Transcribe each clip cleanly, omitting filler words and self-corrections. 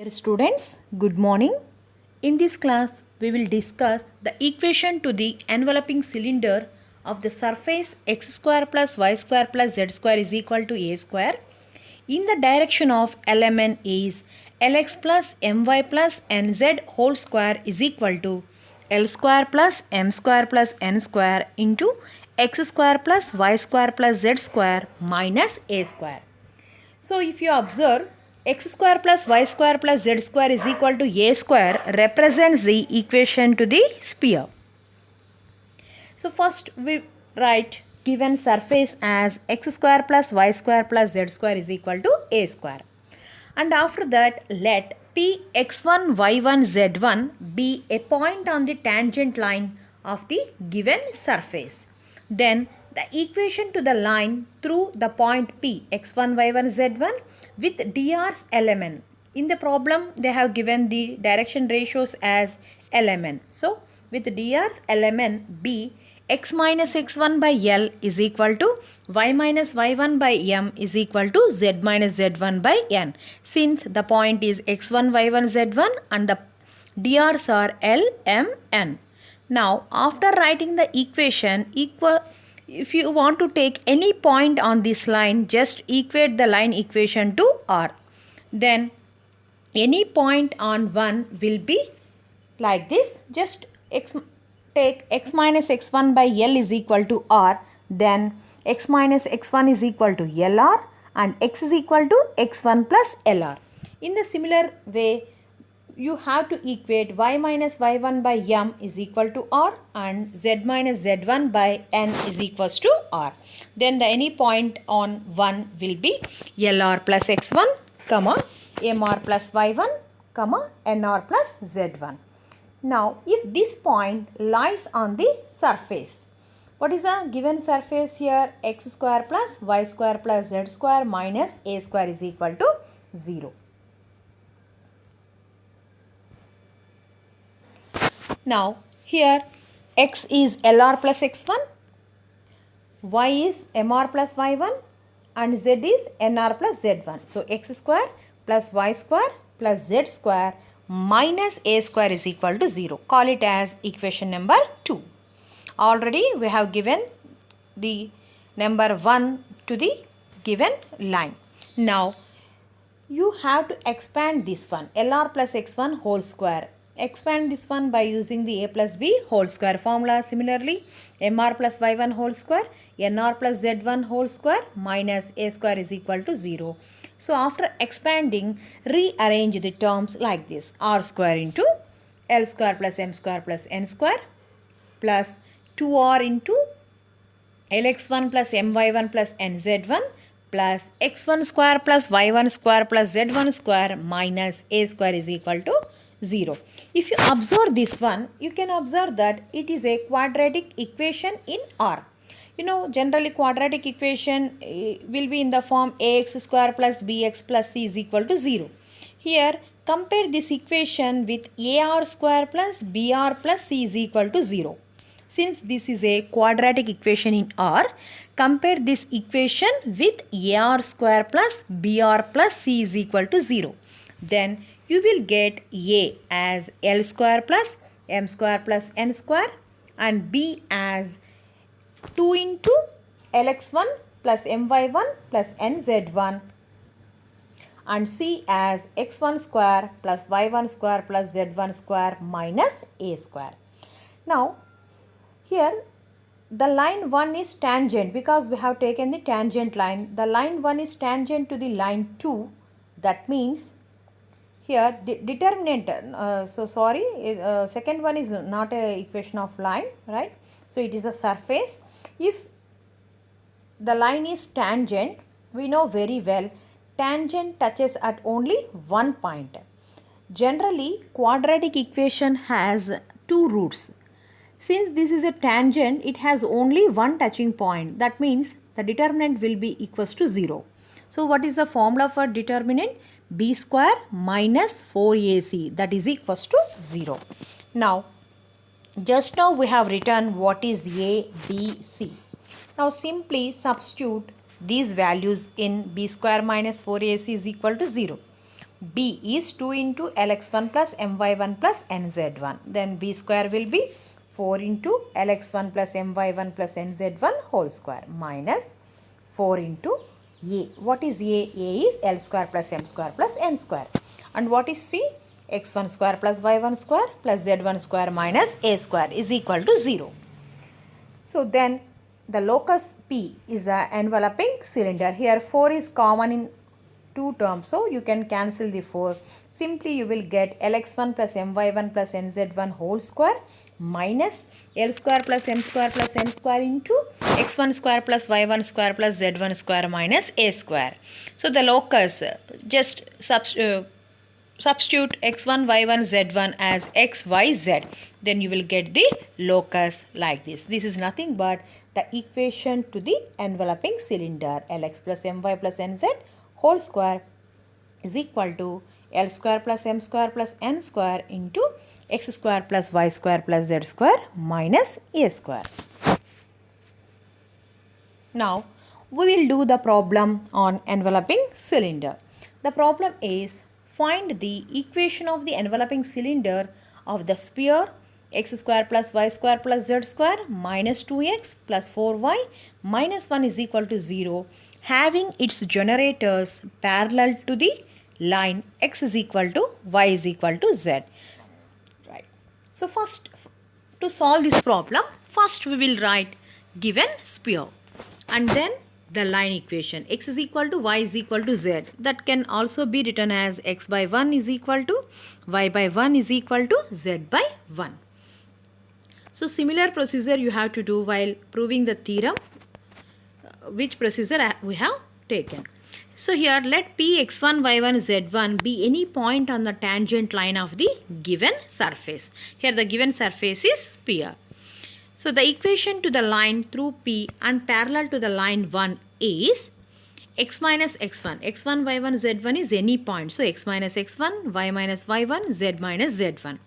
Dear students, good morning. In this class, we will discuss the equation to the enveloping cylinder of the surface x square plus y square plus z square is equal to a square. In the direction of element is lx plus my plus nz whole square is equal to l square plus m square plus n square into x square plus y square plus z square minus a square. So if you observe, x square plus y square plus z square is equal to a square represents the equation to the sphere. So first we write given surface as x square plus y square plus z square is equal to a square. And after that let p x1 y1 z1 be a point on the tangent line of the given surface. Then the equation to the line through the point P x1 y1 z1 with dr's element. In the problem they have given the direction ratios as element. So with dr's element B, x minus x1 by L is equal to y minus y1 by M is equal to z minus z1 by N. Since the point is x1 y1 z1 and the dr's are L, M, N. Now after writing the equation if you want to take any point on this line, just equate the line equation to R. Then any point on 1 will be like this. Just take x minus x1 by L is equal to R. Then x minus x1 is equal to LR and x is equal to x1 plus LR. In the similar way, you have to equate y minus y1 by M is equal to R and z minus z1 by N is equals to R. Then the any point on 1 will be LR plus x1, comma, MR plus y1, comma, NR plus z1. Now, if this point lies on the surface, what is the given surface here? X square plus y square plus z square minus a square is equal to 0. Now, here x is LR plus x1, y is MR plus y1 and z is NR plus z1. So, x square plus y square plus z square minus a square is equal to 0. Call it as equation number 2. Already we have given the number 1 to the given line. Now, you have to expand this one, LR plus x1 whole square. Expand this one by using the a plus b whole square formula. Similarly, mr plus y1 whole square, nr plus z1 whole square minus a square is equal to 0. So after expanding, rearrange the terms like this. R square into L square plus M square plus N square plus 2R into Lx1 plus My1 plus Nz1 plus x1 square plus y1 square plus z1 square minus a square is equal to 0. If you observe this one, you can observe that it is a quadratic equation in R. You know, generally quadratic equation will be in the form ax square plus bx plus c is equal to 0. Here, compare this equation with ar square plus br plus c is equal to 0. Since this is a quadratic equation in R, compare this equation with ar square plus br plus c is equal to 0. Then you will get a as l square plus m square plus n square and b as 2 into lx1 plus my1 plus nz1 and c as x1 square plus y1 square plus z1 square minus a square. Now, here the line 1 is tangent because we have taken the tangent line. The line 1 is tangent to the line 2. That means here the determinant, second one is not a equation of line, right? So it is a surface. If the line is tangent, we know very well tangent touches at only one point. Generally, quadratic equation has two roots. Since this is a tangent, it has only one touching point. That means the determinant will be equals to 0. So what is the formula for determinant? B square minus 4AC, that is equals to 0. Now, just now we have written what is A, B, C. Now simply substitute these values in B square minus 4AC is equal to 0. b is 2 into lx1 plus my1 plus nz1. Then b square will be 4 into lx1 plus my1 plus nz1 whole square minus 4 into a. What is a? A is l square plus m square plus n square. And what is c? x1 square plus y1 square plus z1 square minus a square is equal to 0. So then the locus P is the enveloping cylinder. Here 4 is common in two terms, so you can cancel the 4. Simply you will get lx1 plus my1 plus nz1 whole square minus l square plus m square plus n square into x1 square plus y1 square plus z1 square minus a square. So the locus, just substitute x1, y1, z1 as x, y, z. Then you will get the locus like this. This is nothing but the equation to the enveloping cylinder. Lx plus my plus nz whole square is equal to l square plus m square plus n square into x square plus y square plus z square minus a square. Now we will do the problem on enveloping cylinder. The problem is, find the equation of the enveloping cylinder of the sphere x square plus y square plus z square minus 2x plus 4y minus 1 is equal to 0, having its generators parallel to the line x is equal to y is equal to z. Right. So first, to solve this problem, first we will write given sphere and then the line equation x is equal to y is equal to z. That can also be written as x by 1 is equal to y by 1 is equal to z by 1. So similar procedure you have to do while proving the theorem, which procedure we have taken. So here let p x1 y1 z1 be any point on the tangent line of the given surface. Here the given surface is sphere. So the equation to the line through P and parallel to the line 1 is x minus x1. x1, y1, z1 is any point. So x minus x1, y minus y1, z minus z1.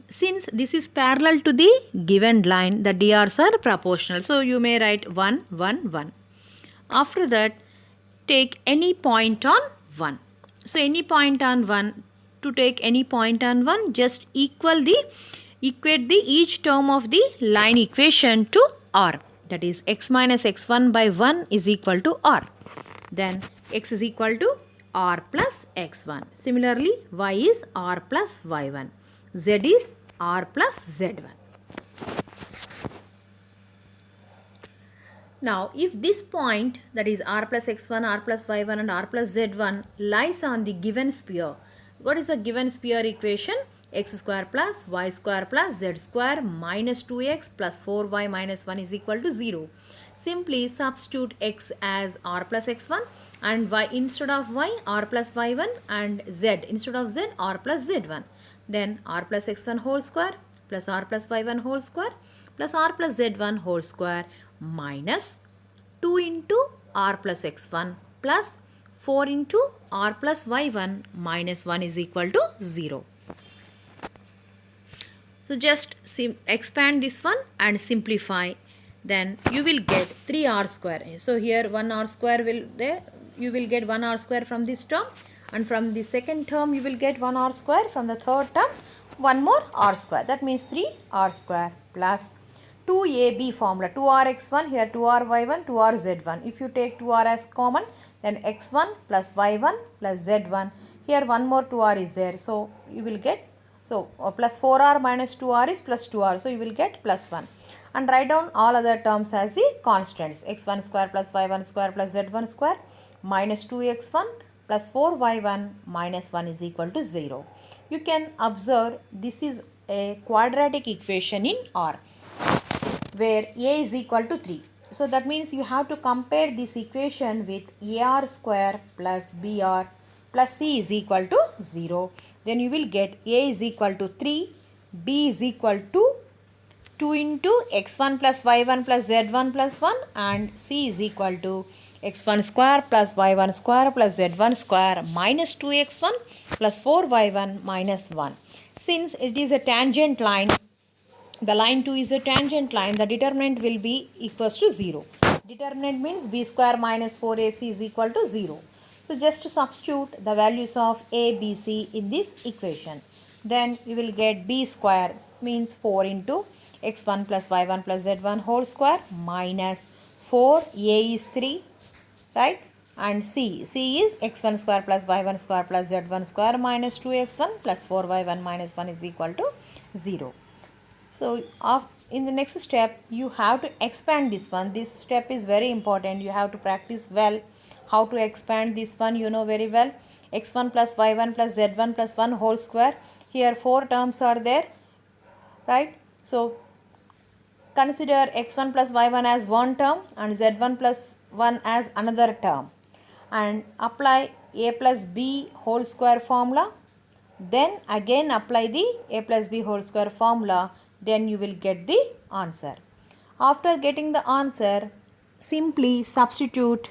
Since this is parallel to the given line, the dr's are proportional. So you may write 1, 1, 1. After that, take any point on 1. So any point on 1, to take any point on 1, just equate the each term of the line equation to r. That is x minus x1 by 1 is equal to r. Then x is equal to r plus x1. Similarly, y is r plus y1. Z is r plus z1. Now, if this point, that is r plus x1, r plus y1 and r plus z1 lies on the given sphere, what is the given sphere equation? X square plus y square plus z square minus 2x plus 4y minus 1 is equal to 0. Simply substitute x as r plus x1 and y instead of y, r plus y1 and z instead of z, r plus z1. Then r plus x1 whole square plus r plus y1 whole square plus r plus z1 whole square minus 2 into r plus x1 plus 4 into r plus y1 minus 1 is equal to 0. So just expand this one and simplify. Then you will get 3r square. So here 1r square will there. You will get 1r square from this term. And from the second term you will get 1r square. From the third term, one more r square. That means 3r square plus 2ab formula. 2rx1 here 2ry1, 2rz1. If you take 2r as common, then x1 plus y1 plus z1. Here one more 2r is there. So you will get plus 4r minus 2r is plus 2r. So you will get plus 1. And write down all other terms as the constants. x1 square plus y1 square plus z1 square minus 2x1 plus 4y1 minus 1 is equal to 0. You can observe this is a quadratic equation in R where a is equal to 3. So that means you have to compare this equation with ar square plus br plus c is equal to 0. Then you will get a is equal to 3, b is equal to 2 into x1 plus y1 plus z1 plus 1 and c is equal to x1 square plus y1 square plus z1 square minus 2x1 plus 4y1 minus 1. Since it is a tangent line, the line 2 is a tangent line, the determinant will be equals to 0. Determinant means b square minus 4ac is equal to 0. So just to substitute the values of a, b, c in this equation, then you will get b square means 4 into x1 plus y1 plus z1 whole square minus 4, a is 3, right, and c is x1 square plus y1 square plus z1 square minus 2x1 plus 4y1 minus 1 is equal to 0. So in the next step you have to expand this one. This step is very important. You have to practice well how to expand this one. You know very well, x1 plus y1 plus z1 plus 1 whole square. Here 4 terms are there, right? So consider x1 plus y1 as one term and z1 plus 1 as another term, and apply a plus b whole square formula. Then again apply the a plus b whole square formula. Then you will get the answer. After getting the answer, simply substitute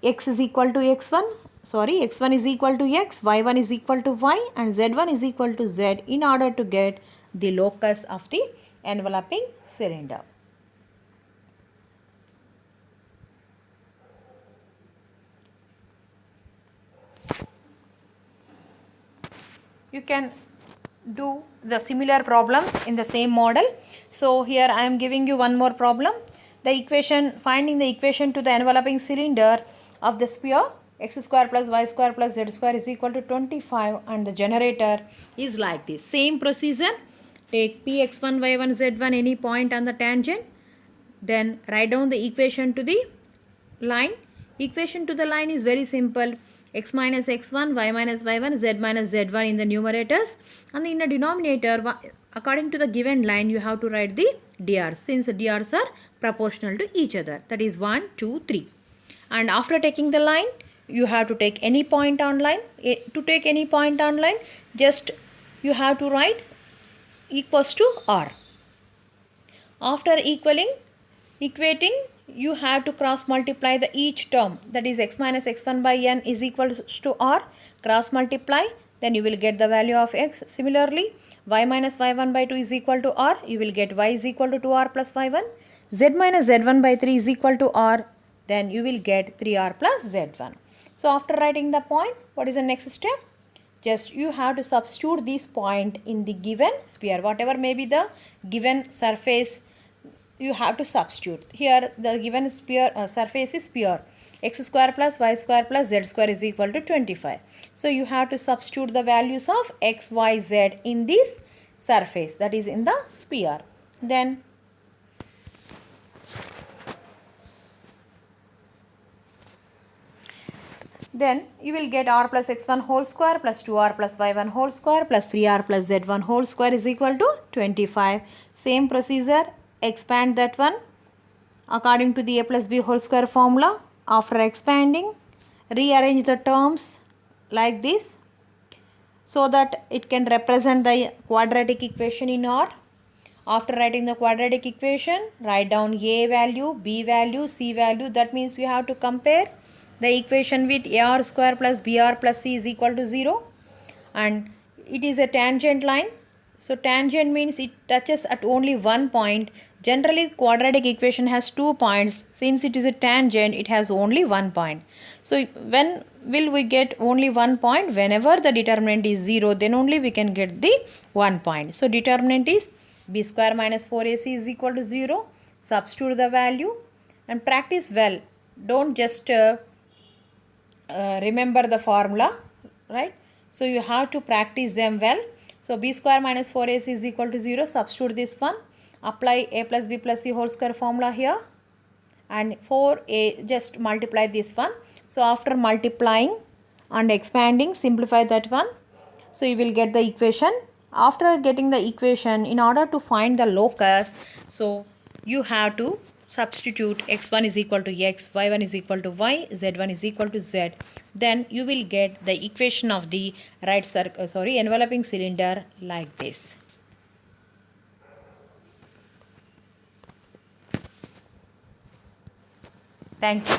x is equal to x1 is equal to x, y1 is equal to y, and z1 is equal to z in order to get the locus of the enveloping cylinder. You can do the similar problems in the same model. So here I am giving you one more problem. Finding the equation to the enveloping cylinder of the sphere x square plus y square plus z square is equal to 25, and the generator is like this. Same procedure. Take p x1 y1 z1 any point on the tangent. Then write down the equation to the line. Equation to the line is very simple. X minus x1, y minus y1, z minus z1 in the numerators, and in the denominator, according to the given line, you have to write the drs, since the drs are proportional to each other. That is 1, 2, 3. And after taking the line, you have to take any point on line. To take any point on line, just you have to write equals to r. After equating, you have to cross multiply the each term, that is x minus x1 by n is equal to r. Cross multiply, then you will get the value of x. Similarly, y minus y1 by 2 is equal to r. You will get y is equal to 2r plus y1. Z minus z1 by 3 is equal to r. Then you will get 3r plus z1. So after writing the point, what is the next step? Just you have to substitute this point in the given sphere. Whatever may be the given surface, you have to substitute. Here the given surface is sphere. X square plus y square plus z square is equal to 25. So you have to substitute the values of x, y, z in this surface, that is in the sphere. Then you will get r plus x1 whole square plus 2r plus y1 whole square plus 3r plus z1 whole square is equal to 25. Same procedure, expand that one according to the a plus b whole square formula. After expanding, rearrange the terms like this so that it can represent the quadratic equation in R. After writing the quadratic equation, write down a value, b value, c value. That means you have to compare the equation with ar square plus br plus c is equal to 0, and it is a tangent line. So tangent means it touches at only one point. Generally quadratic equation has 2 points. Since it is a tangent, it has only 1 point. So when will we get only 1 point? Whenever the determinant is 0, then only we can get the 1 point. So determinant is b square minus 4ac is equal to 0. Substitute the value and practice well. Don't just remember the formula, right? So you have to practice them well. So b square minus 4ac is equal to 0. Substitute this one. Apply a plus b plus c whole square formula here. And 4a, just multiply this one. So after multiplying and expanding, simplify that one. So you will get the equation. After getting the equation, in order to find the locus, so you have to substitute x1 is equal to x, y1 is equal to y, z1 is equal to z. Then you will get the equation of the enveloping cylinder like this. Thank you.